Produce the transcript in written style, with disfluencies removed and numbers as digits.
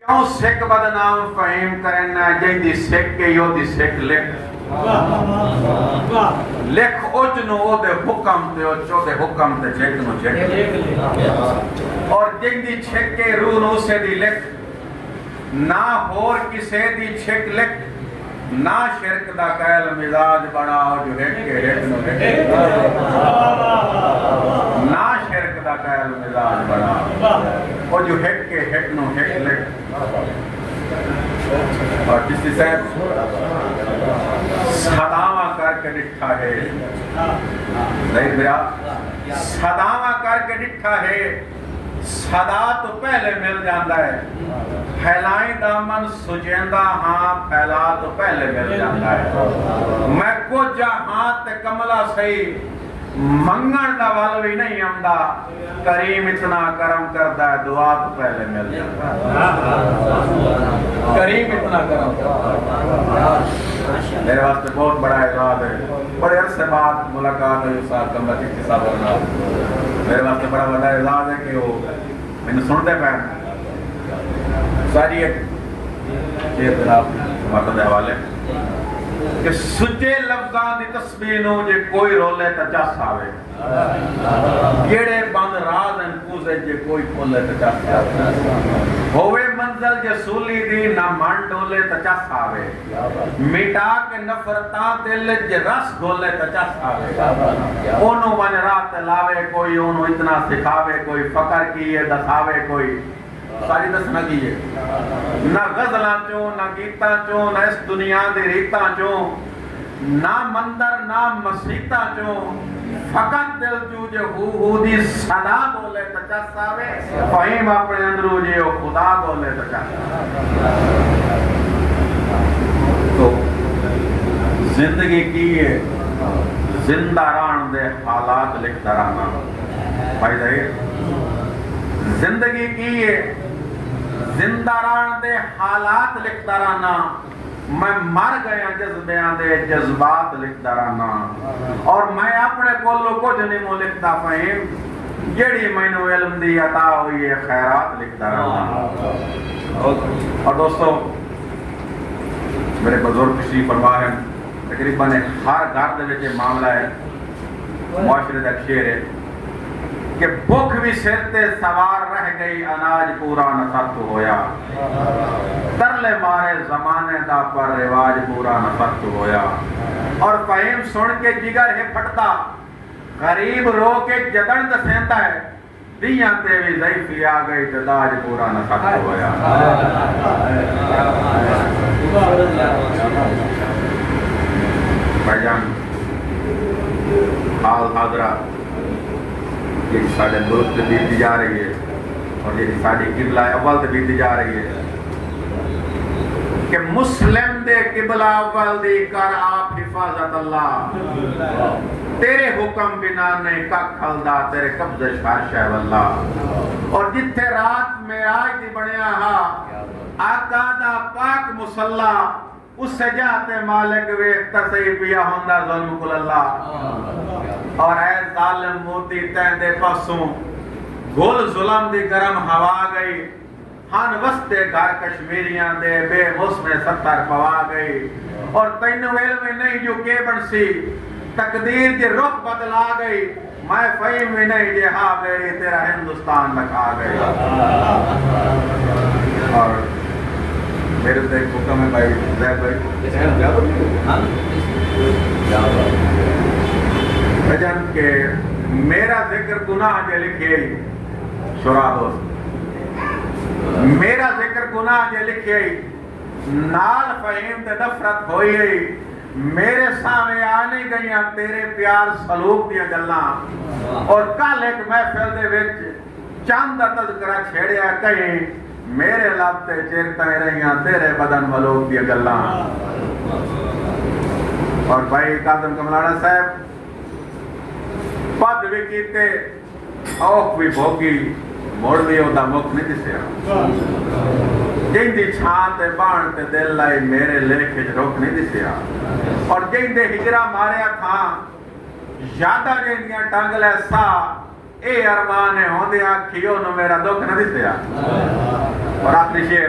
کیوں سکھ بدنام فہیم کرنا جن دی سکھ کے یو دی سکھ لکھ لکھ اچنو او دے حکم تے اچو دے حکم تے چھکنو چھک اور جن دی چھک کے روح نو سے دی لکھ نہ ہور کسے دی چھک لکھ نہ شرک دا قیل مزاج بناؤ جو ہٹ کے ہٹ نو ہٹ نہ شرک دا قیل مزاج بناؤ اور جو ہٹ کے ہٹ نو ہٹ لکھ اور کسی صاحب صداوہ کر کے ڈٹھا ہے نہیں بیا صداوہ کر کے ڈٹھا ہے صدا تو پہلے مل جاندہ ہے پھیلائیں دامن سجیندہ ہاں پھیلا تو پہلے مل جاندہ ہے میں کو جہاں تے کملہ صحیح منگن دا والوی نہیں امدہ کریم اتنا کرم کردہ ہے دعا تو پہلے مل جاندہ ہے کریم اتنا کرم کردہ ہے میرے واسطے بہت بڑا اعزاز ہے بڑے عرصے بعد ملاقات ہے استاد کمرہ کی قصہ بولنا میرے واسطے بڑا بڑا اعزاز ہے کہ وہ میں نے سن دے پہن ساری ایک شیر دلاب مقدر حوالے کہ سجے لفظان دی تسبینوں جے کوئی رولے تا چاس آوے گیڑے بند راز ان کوزے جے کوئی کھولے تا چاس آوے ہوئے منزل جے سولی دی نہ من ڈولے تا چاس آوے مٹا کے نفرتان دل جے رس گھولے تا چاس آوے اونو من رات لاوے کوئی اونو اتنا سکھاوے کوئی فقر کیے دکھاوے کوئی ساری دسنا کیے نہ غزلہ چوں نہ گیتا چوں نہ اس دنیا دے ریتا چوں نہ مندر نہ مسیطہ چوں فقط دل جو جے ہو دی صدا بولے تچا ساوے فہیم اپنے اندرو جے خدا بولے تچا تو زندگی کیے زندہ ران دے حالات لکھتا رہنا بھائی دائیے زندگی کیے زندہ ران دے حالات لکھتا رہنا میں مر گیا جذبیاں دے جذبات لکھتا رہنا اور میں اپنے کولو کچھ نہیں مو لکھتا فہیم جیڑی میں نو علم دی عطا ہوئی ہے خیرات لکھتا رہنا اور دوستو میرے بزرگ تشریف فرما ہے تقریباً ہر گھر دے وچ معاملہ ہے معاشرے دا شعر ہے کہ بھوک بھی سرتے سوار رہ گئی اناج پورا نہ خرط ہویا ترلے مارے زمانے دا پر رواج پورا نہ خرط ہویا اور فہیم سن کے جگر ہے پھٹتا غریب رو کے جدن دسینتا ہے دیاں تے بھی ضعیفی آ گئی تداج پورا نہ خرط ہویا بھائی جان حال حاضرہ یہ ساڑھے ملک سے بیتی جا رہی ہے اور یہ ساڑھی قبلہ اول سے بیتی جا رہی ہے کہ مسلم دے قبلہ اول دی کر آپ حفاظت اللہ تیرے حکم بنا نہیں کا کھلدا تیرے قبضہ شارشہ واللہ اور جتھے رات معراج دی بنیا ہا آقا دا پاک مسلح اس سے جاتے مالک ویک تسئی پیا ہوندہ ظلم کل اللہ اور اے ظالم موتی تیندے پاسوں گل ظلم دی گرم ہوا گئی ہن وستے گھر کشمیریاں دے بے موسم ستر پوا گئی اور تینو علم نہیں جو کے بنسی تقدیر دی رخ بدلا گئی میں فہیم نہیں جے ہاں میری تیرا ہندوستان لکھا گئی اور میرے سے ایک حکم ہے بھائی زید بھائی جان کہ میرا ذکر گناہ جے لکھے شورا دوست میرا ذکر گناہ جے لکھے نال فہیم تے نفرت ہوئی گئی میرے سامنے آنے گئیاں تیرے پیار سلوک دیا گلاں اور کل ایک محفل دے وچ چند تذکرہ چھیڑیا کہیں میرے لب تے چیرتا رہیاں تیرے بدن ملوک دیا گلاں اور بھائی قاسم کملانا صاحب پد بھی کیتے اوک بھی بھوگی موڑ بھی ہوتا مک نہیں دسیا جن دی چھان تے بان تے دل لائی میرے لیکھے روک نہیں دسیا اور جن دے ہجرہ ماریا تھا یادہ جن دیاں ٹانگ لے سا اے ارمانے ہوں دیا کھیو نو میرا دکھ نہ دسیا اور آخری شیر